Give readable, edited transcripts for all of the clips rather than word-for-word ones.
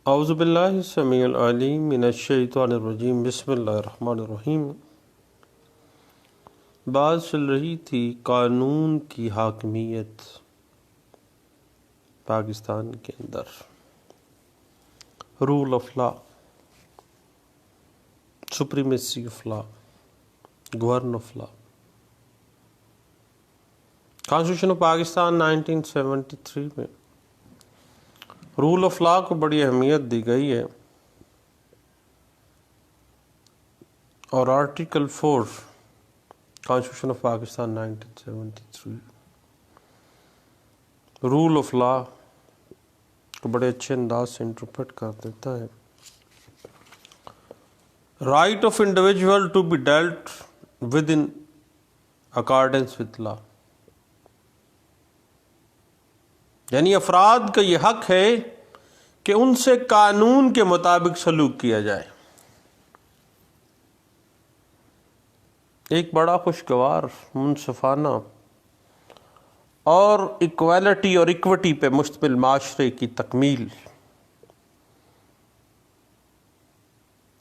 اعوذ باللہ السمیع العلیم من الشیطان الرجیم بسم اللہ الرحمن الرحیم۔ بات چل رہی تھی قانون کی حاکمیت پاکستان کے اندر، rule of law, supremacy of law, govern of law. Constitution of Pakistan 1973 میں رول آف لا کو بڑی اہمیت دی گئی ہے، اور article 4 constitution of Pakistan 1973 rule of law کو بڑے اچھے انداز سے انٹرپریٹ کر دیتا ہے۔ Right of individual to be dealt with in accordance with law, یعنی افراد کا یہ حق ہے کہ ان سے قانون کے مطابق سلوک کیا جائے۔ ایک بڑا خوشگوار، منصفانہ اور ایکویلٹی اور ایکوٹی پہ مشتمل معاشرے کی تکمیل،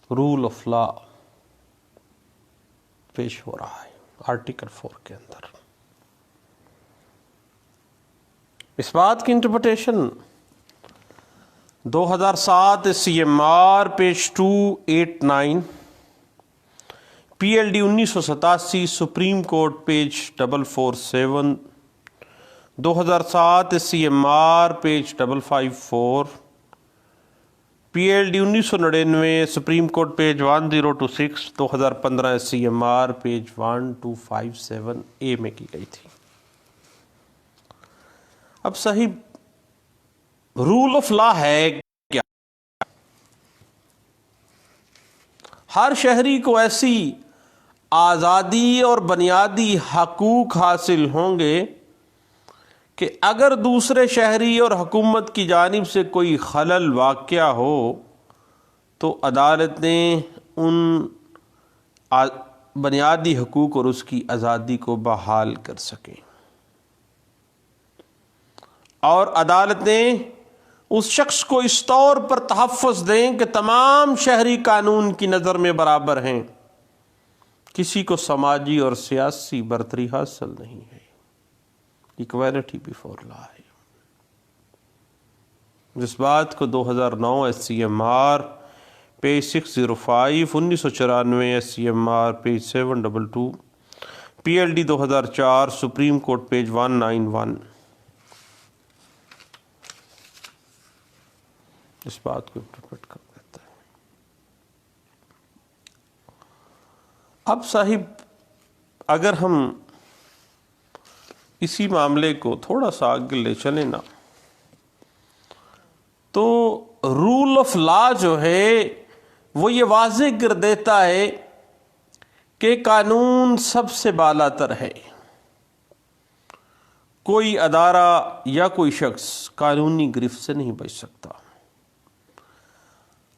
رول آف لا پیش ہو رہا ہے آرٹیکل 4 کے اندر۔ اس بات کی interpretation 2007 CMR page 289، PLD 1987 supreme court page 447، 2007 CMR page 554، PLD 1999 supreme court page 1026، 2015 CMR page 1257A میں کی گئی تھی۔ اب صحیح رول آف لا ہے کیا؟ ہر شہری کو ایسی آزادی اور بنیادی حقوق حاصل ہوں گے کہ اگر دوسرے شہری اور حکومت کی جانب سے کوئی خلل واقع ہو تو عدالتیں ان بنیادی حقوق اور اس کی آزادی کو بحال کر سکیں، اور عدالتیں اس شخص کو اس طور پر تحفظ دیں کہ تمام شہری قانون کی نظر میں برابر ہیں، کسی کو سماجی اور سیاسی برتری حاصل نہیں ہے، ایکویلٹی بیفور لا ہے۔ جس بات کو 2009 SCMR page 605، 1994 SCMR page 722، PLD 2004 supreme court page 191 اس بات کو انٹرپریٹ کر دیتا ہے۔ اب صاحب اگر ہم اسی معاملے کو تھوڑا سا آگے لے چلیں نا، تو رول آف لا جو ہے وہ یہ واضح کر دیتا ہے کہ قانون سب سے بالا تر ہے، کوئی ادارہ یا کوئی شخص قانونی گرفت سے نہیں بچ سکتا۔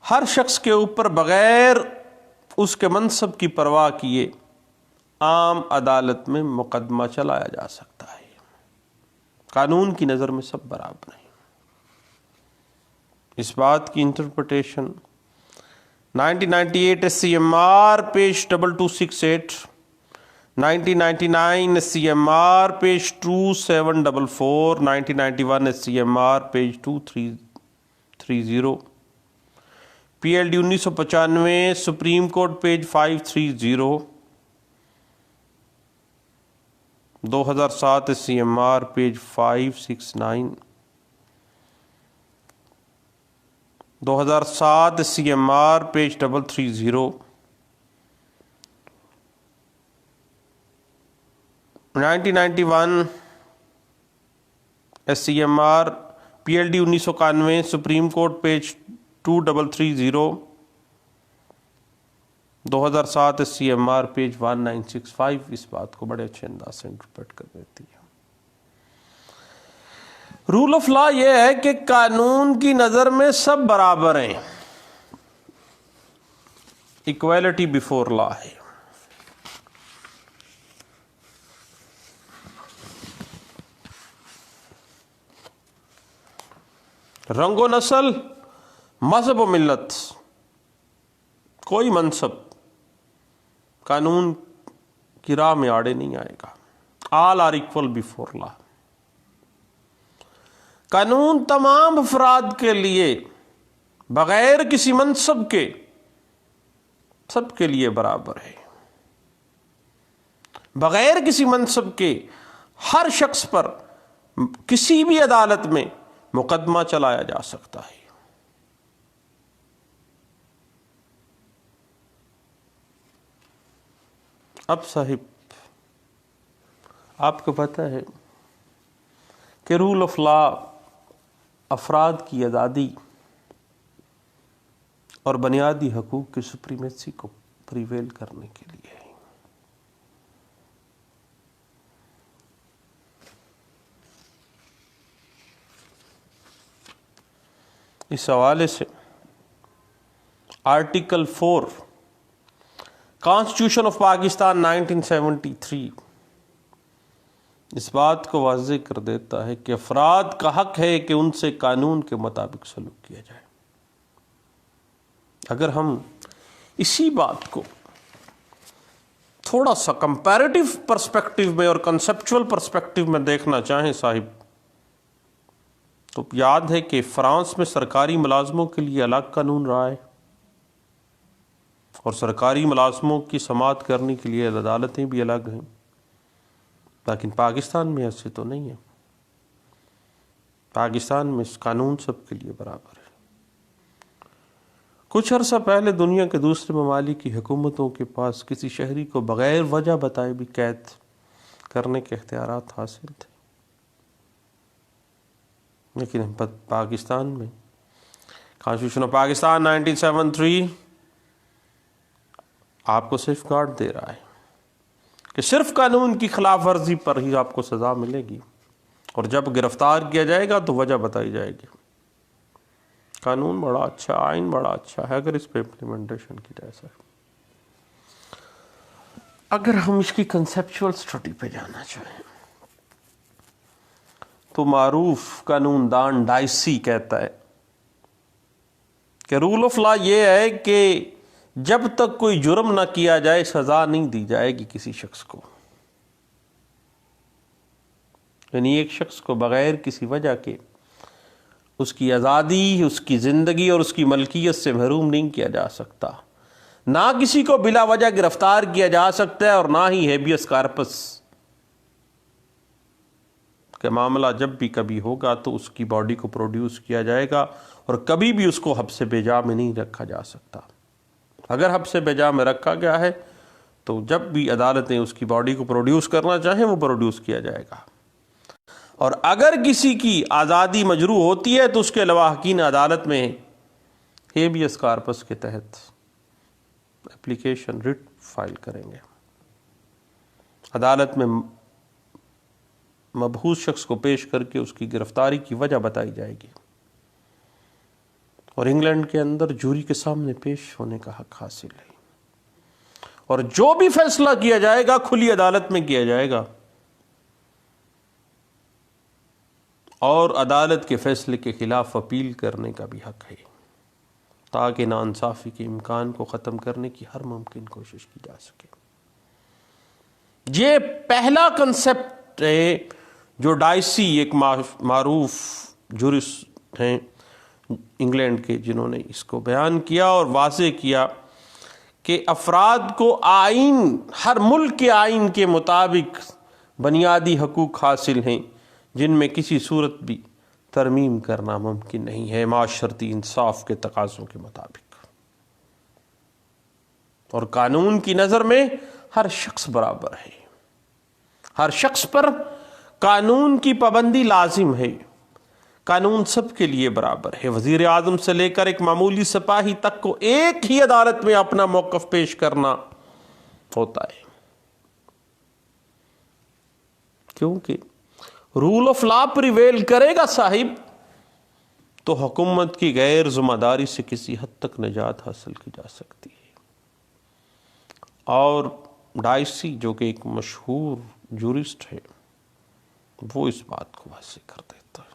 ہر شخص کے اوپر بغیر اس کے منصب کی پرواہ کیے عام عدالت میں مقدمہ چلایا جا سکتا ہے، قانون کی نظر میں سب برابر ہیں۔ اس بات کی interpretation 1998 SCMR page 2268، 1999 SCMR page 2744، 1991 SCMR page 2330، PLD 1995 supreme court page 530، 2007 SCMR page 569، 2007 SCMR page 330، 1991 SCMR PLD 1991 supreme court page 2330، 2007 SCMR page 1965 اس بات کو بڑے اچھے انداز سے انٹرپریٹ کر دیتی ہے۔ رول آف لا یہ ہے کہ قانون کی نظر میں سب برابر ہیں، ایکویلٹی بیفور لا ہے۔ رنگ و نسل، مذہب و ملت، کوئی منصب قانون کی راہ میں آڑے نہیں آئے گا. آل آر ایکول بیفور لا. قانون تمام افراد کے لیے بغیر کسی منصب کے سب کے لیے برابر ہے. بغیر کسی منصب کے ہر شخص پر کسی بھی عدالت میں مقدمہ چلایا جا سکتا ہے. اب صاحب آپ کو پتہ ہے کہ رول آف لا افراد کی آزادی اور بنیادی حقوق کی سپریمیسی کو پریویل کرنے کے لیے ہے. اس حوالے سے آرٹیکل 4 کانسٹیٹیوشن آف پاکستان 1973 اس بات کو واضح کر دیتا ہے کہ افراد کا حق ہے کہ ان سے قانون کے مطابق سلوک کیا جائے. اگر ہم اسی بات کو تھوڑا سا کمپیریٹیو پرسپیکٹیو میں اور کنسپچول پرسپیکٹیو میں دیکھنا چاہیں صاحب، تو یاد ہے کہ فرانس میں سرکاری ملازموں کے لیے الگ قانون رہا ہے اور سرکاری ملازموں کی سماعت کرنے کے لیے عدالتیں بھی الگ ہیں، لیکن پاکستان میں ایسے تو نہیں ہے. پاکستان میں قانون سب کے لیے برابر ہے. کچھ عرصہ پہلے دنیا کے دوسرے ممالک کی حکومتوں کے پاس کسی شہری کو بغیر وجہ بتائے بھی قید کرنے کے اختیارات حاصل تھے، لیکن پاکستان میں کانسٹیٹیوشن آف پاکستان 1973 آپ کو سیف گارڈ دے رہا ہے کہ صرف قانون کی خلاف ورزی پر ہی آپ کو سزا ملے گی، اور جب گرفتار کیا جائے گا تو وجہ بتائی جائے گی. قانون بڑا اچھا، آئین بڑا اچھا ہے اگر اس پہ امپلیمنٹیشن کی جائے. سر اگر ہم اس کی کنسیپچول سٹڈی پہ جانا چاہیں تو معروف قانون دان ڈائسی کہتا ہے کہ رول آف لا یہ ہے کہ جب تک کوئی جرم نہ کیا جائے سزا نہیں دی جائے گی کسی شخص کو. یعنی ایک شخص کو بغیر کسی وجہ کے اس کی آزادی، اس کی زندگی اور اس کی ملکیت سے محروم نہیں کیا جا سکتا. نہ کسی کو بلا وجہ گرفتار کیا جا سکتا ہے اور نہ ہی ہیبیس کارپس کا معاملہ جب بھی کبھی ہوگا تو اس کی باڈی کو پروڈیوس کیا جائے گا اور کبھی بھی اس کو حبس بجا میں نہیں رکھا جا سکتا. اگر حبس بجا میں رکھا گیا ہے تو جب بھی عدالتیں اس کی باڈی کو پروڈیوس کرنا چاہیں وہ پروڈیوس کیا جائے گا. اور اگر کسی کی آزادی مجروح ہوتی ہے تو اس کے لواحقین عدالت میں ہیبیس کارپس کے تحت اپلیکیشن رٹ فائل کریں گے. عدالت میں مبہوت شخص کو پیش کر کے اس کی گرفتاری کی وجہ بتائی جائے گی، اور انگلینڈ کے اندر جوری کے سامنے پیش ہونے کا حق حاصل ہے، اور جو بھی فیصلہ کیا جائے گا کھلی عدالت میں کیا جائے گا، اور عدالت کے فیصلے کے خلاف اپیل کرنے کا بھی حق ہے تاکہ ناانصافی کے امکان کو ختم کرنے کی ہر ممکن کوشش کی جا سکے. یہ پہلا کنسپٹ ہے جو ڈائسی ایک معروف جورسٹ ہیں انگلینڈ کے، جنہوں نے اس کو بیان کیا اور واضح کیا کہ افراد کو آئین، ہر ملک کے آئین کے مطابق بنیادی حقوق حاصل ہیں جن میں کسی صورت بھی ترمیم کرنا ممکن نہیں ہے معاشرتی انصاف کے تقاضوں کے مطابق. اور قانون کی نظر میں ہر شخص برابر ہے، ہر شخص پر قانون کی پابندی لازم ہے. قانون سب کے لیے برابر ہے. وزیر اعظم سے لے کر ایک معمولی سپاہی تک کو ایک ہی عدالت میں اپنا موقف پیش کرنا ہوتا ہے، کیونکہ رول آف لا پریویل کرے گا صاحب تو حکومت کی غیر ذمہ داری سے کسی حد تک نجات حاصل کی جا سکتی ہے. اور ڈائسی جو کہ ایک مشہور جورسٹ ہے وہ اس بات کو واضح کر دیتا ہے.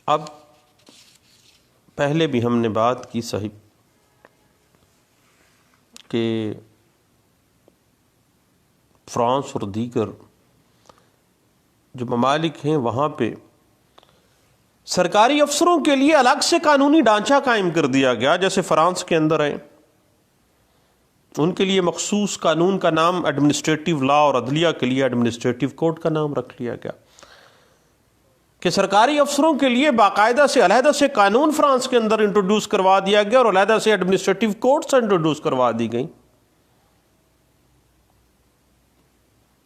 اب پہلے بھی ہم نے بات کی صاحب کہ فرانس اور دیگر جو ممالک ہیں وہاں پہ سرکاری افسروں کے لیے الگ سے قانونی ڈھانچہ قائم کر دیا گیا. جیسے فرانس کے اندر ہے، ان کے لیے مخصوص قانون کا نام ایڈمنسٹریٹو لا، اور عدلیہ کے لیے ایڈمنسٹریٹو کوڈ کا نام رکھ لیا گیا کہ سرکاری افسروں کے لیے باقاعدہ سے علیحدہ سے قانون فرانس کے اندر انٹروڈیوس کروا دیا گیا، اور علیحدہ سے ایڈمنسٹریٹو کوڈ سے انٹروڈیوس کروا دی گئی.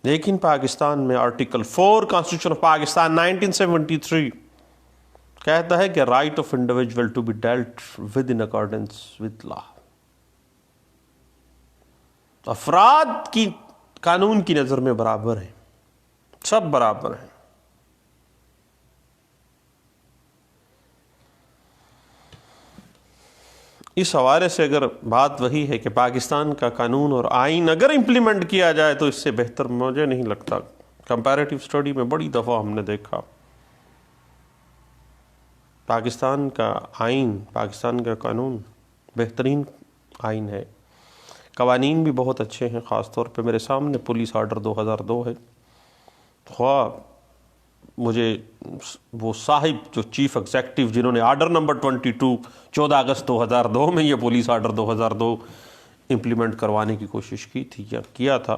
لیکن پاکستان میں آرٹیکل 4 کانسٹیٹیوشن آف پاکستان 1973 کہتا ہے کہ right of individual to be dealt with in accordance with law. افراد کی قانون کی نظر میں برابر ہیں، سب برابر ہیں. اس حوالے سے اگر بات وہی ہے کہ پاکستان کا قانون اور آئین اگر امپلیمنٹ کیا جائے تو اس سے بہتر مجھے نہیں لگتا. کمپیریٹیو سٹڈی میں بڑی دفعہ ہم نے دیکھا پاکستان کا آئین، پاکستان کا قانون بہترین آئین ہے. قوانین بھی بہت اچھے ہیں. خاص طور پہ میرے سامنے پولیس آرڈر 2002 ہے. خواہ مجھے وہ صاحب جو چیف ایگزیکٹو جنہوں نے آرڈر نمبر 22 14 اگست 2002 میں یہ پولیس آرڈر 2002 امپلیمنٹ کروانے کی کوشش کی تھی یا کیا تھا،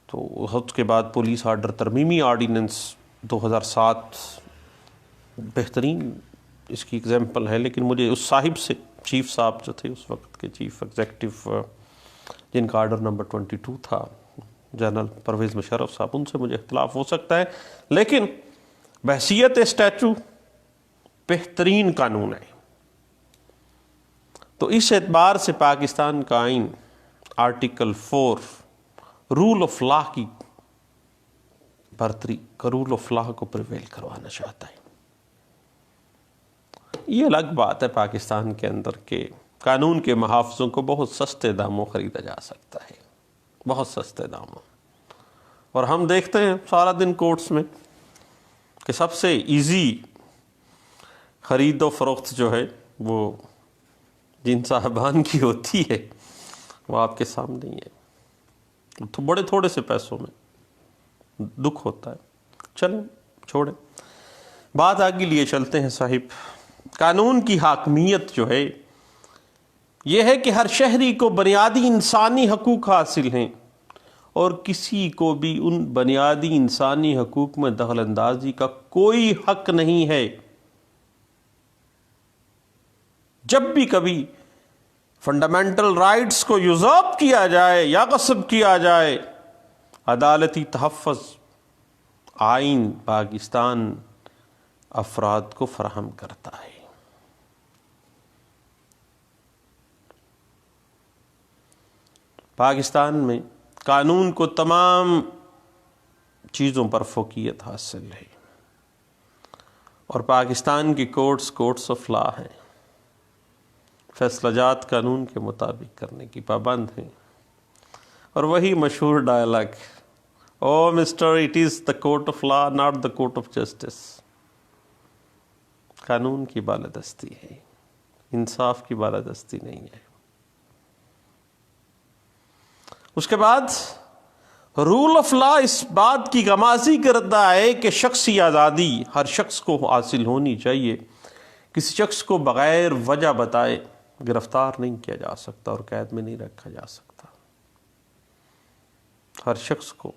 تو اس کے بعد پولیس آرڈر ترمیمی آرڈیننس 2007 بہترین اس کی اگزامپل ہے. لیکن مجھے اس صاحب سے، چیف صاحب جو تھے اس وقت کے چیف ایگزیکٹو جن کا آرڈر نمبر 22 تھا، جنرل پرویز مشرف صاحب، ان سے مجھے اختلاف ہو سکتا ہے، لیکن بحیثیت اسٹیچو بہترین قانون ہے. تو اس اعتبار سے پاکستان کا آئین آرٹیکل 4 رول آف لا کی برتری، رول آف لا کو پریویل کروانا چاہتا ہے. یہ الگ بات ہے پاکستان کے اندر کہ قانون کے محافظوں کو بہت سستے داموں خریدا جا سکتا ہے، بہت سستے داموں. اور ہم دیکھتے ہیں سارا دن کورٹس میں کہ سب سے ایزی خرید و فروخت جو ہے وہ جن صاحبان کی ہوتی ہے وہ آپ کے سامنے ہی ہے، تو بڑے تھوڑے سے پیسوں میں دکھ ہوتا ہے. چلیں چھوڑیں بات، آگے لیے چلتے ہیں صاحب. قانون کی حاکمیت جو ہے یہ ہے کہ ہر شہری کو بنیادی انسانی حقوق حاصل ہیں اور کسی کو بھی ان بنیادی انسانی حقوق میں دخل اندازی کا کوئی حق نہیں ہے. جب بھی کبھی فنڈامنٹل رائٹس کو یوزرپ کیا جائے یا غصب کیا جائے، عدالتی تحفظ آئین پاکستان افراد کو فراہم کرتا ہے. پاکستان میں قانون کو تمام چیزوں پر فوقیت حاصل ہے، اور پاکستان کی کورٹس آف لا ہیں، فیصلہ جات قانون کے مطابق کرنے کی پابند ہیں. اور وہی مشہور dialogue, oh mister it is the court of law not the court of justice. قانون کی بالادستی ہے، انصاف کی بالادستی نہیں ہے. اس کے بعد رول آف لا اس بات کی غمازی کرتا ہے کہ شخصی آزادی ہر شخص کو حاصل ہونی چاہیے. کسی شخص کو بغیر وجہ بتائے گرفتار نہیں کیا جا سکتا اور قید میں نہیں رکھا جا سکتا. ہر شخص کو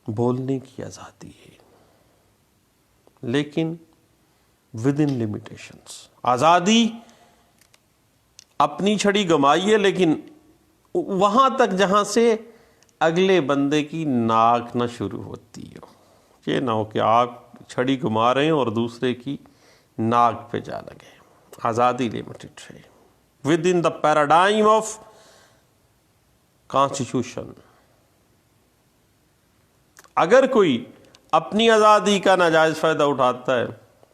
بولنے کی آزادی ہے، لیکن ود ان لمیٹیشنز. آزادی اپنی چھڑی گمائیے، لیکن وہاں تک جہاں سے اگلے بندے کی ناک نہ شروع ہوتی ہو. یہ نہ ہو کہ آپ چھڑی گما رہے ہیں اور دوسرے کی ناک پہ جا لگے. آزادی لمیٹڈ ہے with in the paradigm of constitution. اگر کوئی اپنی آزادی کا ناجائز فائدہ اٹھاتا ہے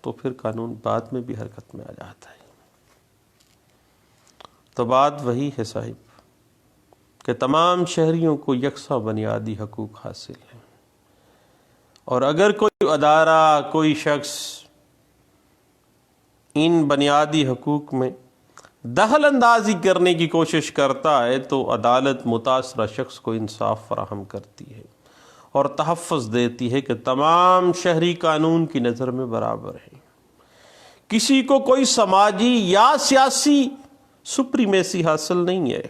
تو پھر قانون بعد میں بھی حرکت میں آ جاتا ہے. تو بات وہی ہے صاحب کہ تمام شہریوں کو یکساں بنیادی حقوق حاصل ہیں، اور اگر کوئی ادارہ، کوئی شخص ان بنیادی حقوق میں دخل اندازی کرنے کی کوشش کرتا ہے تو عدالت متاثرہ شخص کو انصاف فراہم کرتی ہے اور تحفظ دیتی ہے کہ تمام شہری قانون کی نظر میں برابر ہیں، کسی کو کوئی سماجی یا سیاسی سپریمیسی حاصل نہیں ہے۔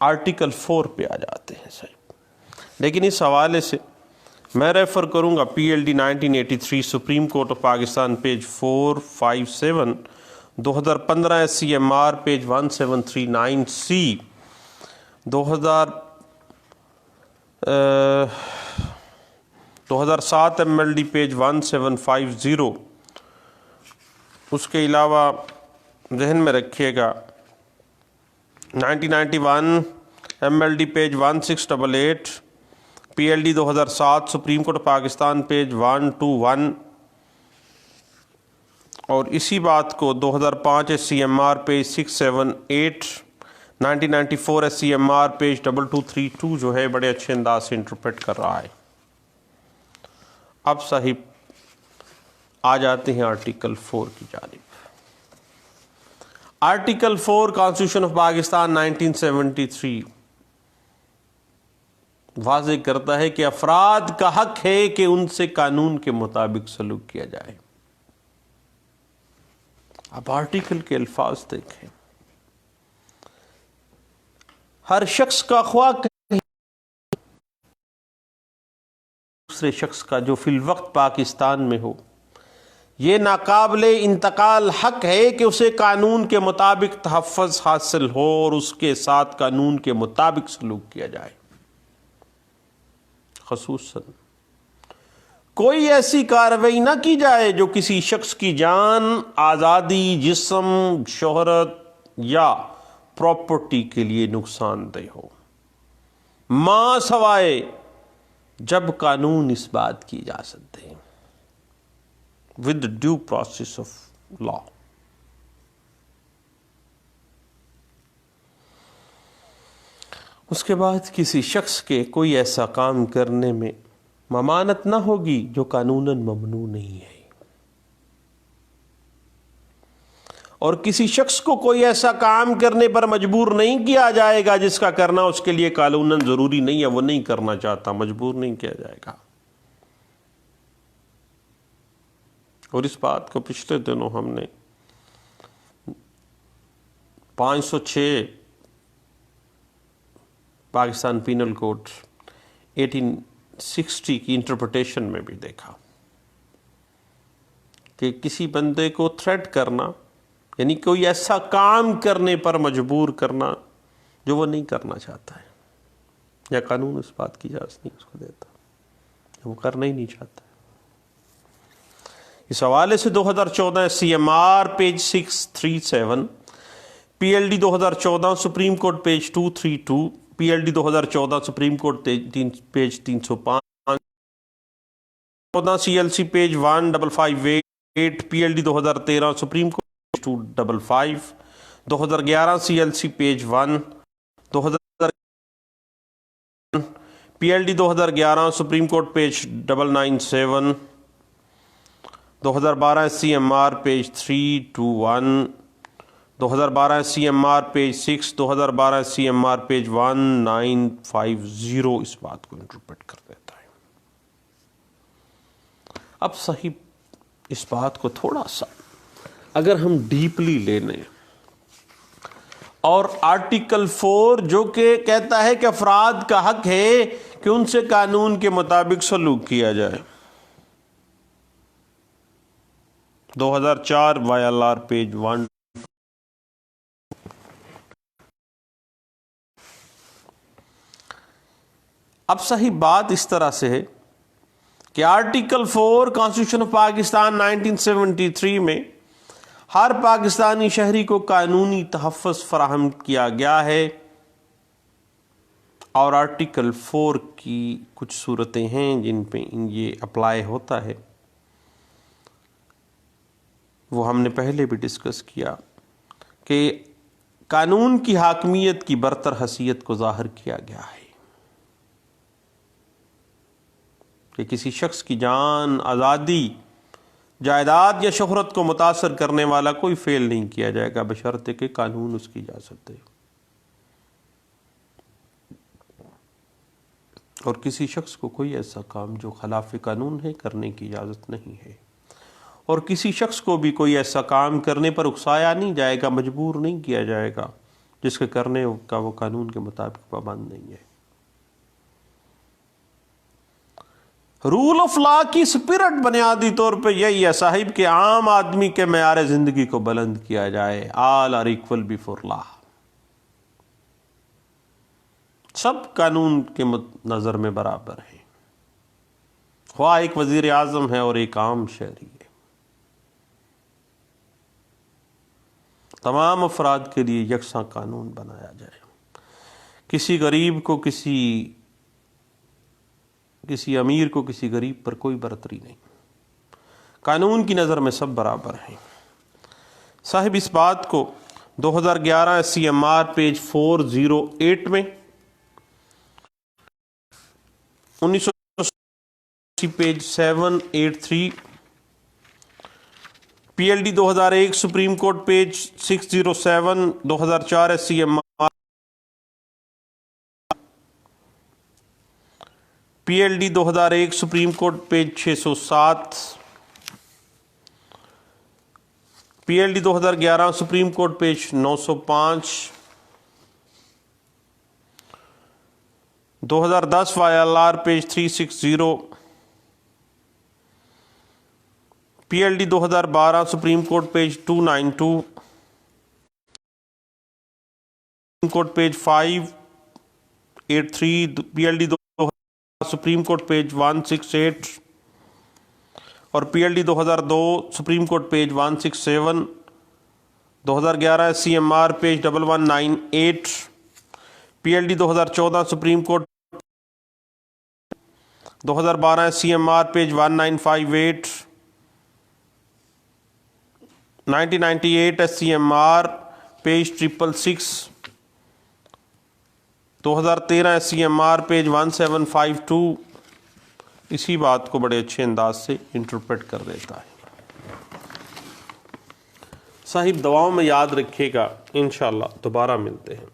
آرٹیکل 4 پہ آ جاتے ہیں صاحب، لیکن اس حوالے سے میں ریفر کروں گا P L D 1983 supreme court of Pakistan page 457، 2015 S C M R page 1739 C, 2007 M L D page 1750۔ اس کے علاوہ ذہن میں رکھیے گا 1991 M L D page 1688، P L D 2007 supreme court Pakistan page 121، اور اسی بات کو 2005 S C M R page 678، 1994 S C M R page 2232 جو ہے بڑے اچھے انداز سے انٹرپریٹ کر رہا ہے۔ اب صاحب آ جاتے ہیں آرٹیکل 4 کی جانب۔ آرٹیکل 4 کانسٹیٹیوشن آف پاکستان 1973 واضح کرتا ہے کہ افراد کا حق ہے کہ ان سے قانون کے مطابق سلوک کیا جائے۔ اب آرٹیکل کے الفاظ دیکھیں، ہر شخص کا خواہ دوسرے شخص کا جو فی الوقت پاکستان میں ہو، یہ ناقابل انتقال حق ہے کہ اسے قانون کے مطابق تحفظ حاصل ہو اور اس کے ساتھ قانون کے مطابق سلوک کیا جائے۔ خصوصاً کوئی ایسی کارروائی نہ کی جائے جو کسی شخص کی جان، آزادی، جسم، شہرت یا پراپرٹی کے لیے نقصان دہ ہو، ماں سوائے جب قانون اس بات کی اجازت دے، with due process of law. اس کے بعد کسی شخص کے کوئی ایسا کام کرنے میں ممانعت نہ ہوگی جو قانوناً ممنوع نہیں ہے، اور کسی شخص کو کوئی ایسا کام کرنے پر مجبور نہیں کیا جائے گا جس کا کرنا اس کے لیے قانوناً ضروری نہیں ہے، وہ نہیں کرنا چاہتا، مجبور نہیں کیا جائے گا۔ اور اس بات کو پچھلے دنوں ہم نے 506 پاکستان پینل کوڈ 1860 کی انٹرپریٹیشن میں بھی دیکھا کہ کسی بندے کو تھریٹ کرنا، یعنی کوئی ایسا کام کرنے پر مجبور کرنا جو وہ نہیں کرنا چاہتا ہے، یا قانون اس بات کی اجازت نہیں اس کو دیتا، وہ کرنا ہی نہیں چاہتا ہے۔ اس حوالے سے 2014 C M R page 637، P L D 2014 supreme court page 232، P L D 2014 supreme court page 305، 14 C L C page 1558، P L D 2013 supreme court 255، 2011 C L C page 1، 2000 P L D 2011 supreme court page 997، 2012 C M R page 321، 2012 C M R page 6، 2012 C M R page 1950 اس بات کو interpret کر دیتا ہے۔ اب صحیح اس بات کو تھوڑا سا اگر ہم ڈیپلی لے لیں، اور آرٹیکل 4 جو کہ کہتا ہے کہ افراد کا حق ہے کہ ان سے قانون کے مطابق سلوک کیا جائے، 2004 وائی ایل آر پیج 1۔ اب صحیح بات اس طرح سے ہے کہ آرٹیکل 4 کانسٹیٹیوشن آف پاکستان 1973 میں ہر پاکستانی شہری کو قانونی تحفظ فراہم کیا گیا ہے، اور آرٹیکل 4 کی کچھ صورتیں ہیں جن پہ یہ اپلائی ہوتا ہے، وہ ہم نے پہلے بھی ڈسکس کیا کہ قانون کی حاکمیت کی برتر حیثیت کو ظاہر کیا گیا ہے کہ کسی شخص کی جان، آزادی، جائیداد یا شہرت کو متاثر کرنے والا کوئی فعل نہیں کیا جائے گا بشرطے کہ قانون اس کی اجازت دے، اور کسی شخص کو کوئی ایسا کام جو خلاف قانون ہے کرنے کی اجازت نہیں ہے، اور کسی شخص کو بھی کوئی ایسا کام کرنے پر اکسایا نہیں جائے گا، مجبور نہیں کیا جائے گا جس کے کرنے کا وہ قانون کے مطابق پابند نہیں ہے۔ رول آف لا کی سپرٹ بنیادی طور پہ یہی ہے صاحب کہ عام آدمی کے معیار زندگی کو بلند کیا جائے۔ آل آر ایکول بیفور لا، سب قانون کے نظر میں برابر ہیں، خواہ ایک وزیر اعظم ہے اور ایک عام شہری ہے، تمام افراد کے لیے یکساں قانون بنایا جائے، کسی غریب کو، کسی امیر کو، کسی غریب پر کوئی برتری نہیں، قانون کی نظر میں سب برابر ہیں۔ صاحب اس بات کو 2011 SCMR پیج 408 میں، 1980 page 783، PLD 2001 supreme court page 607، 2004 SCMR، PLD 2001 supreme court page 607، PLD 2011 supreme court page 905، 2010 YLR page 360، PLD 2012 supreme court page 292، supreme court page 583، PLD supreme court page 168، اور PLD 2002 supreme court page 167، 2011 SCMR page 1198، PLD 2014 supreme court, 2012 SCMR page 1958، 1998 SCMR page 666، 2013 SCMR page 1752 اسی بات کو بڑے اچھے انداز سے interpret کر دیتا ہے۔ صاحب دعاؤں میں یاد رکھے گا، انشاءاللہ دوبارہ ملتے ہیں۔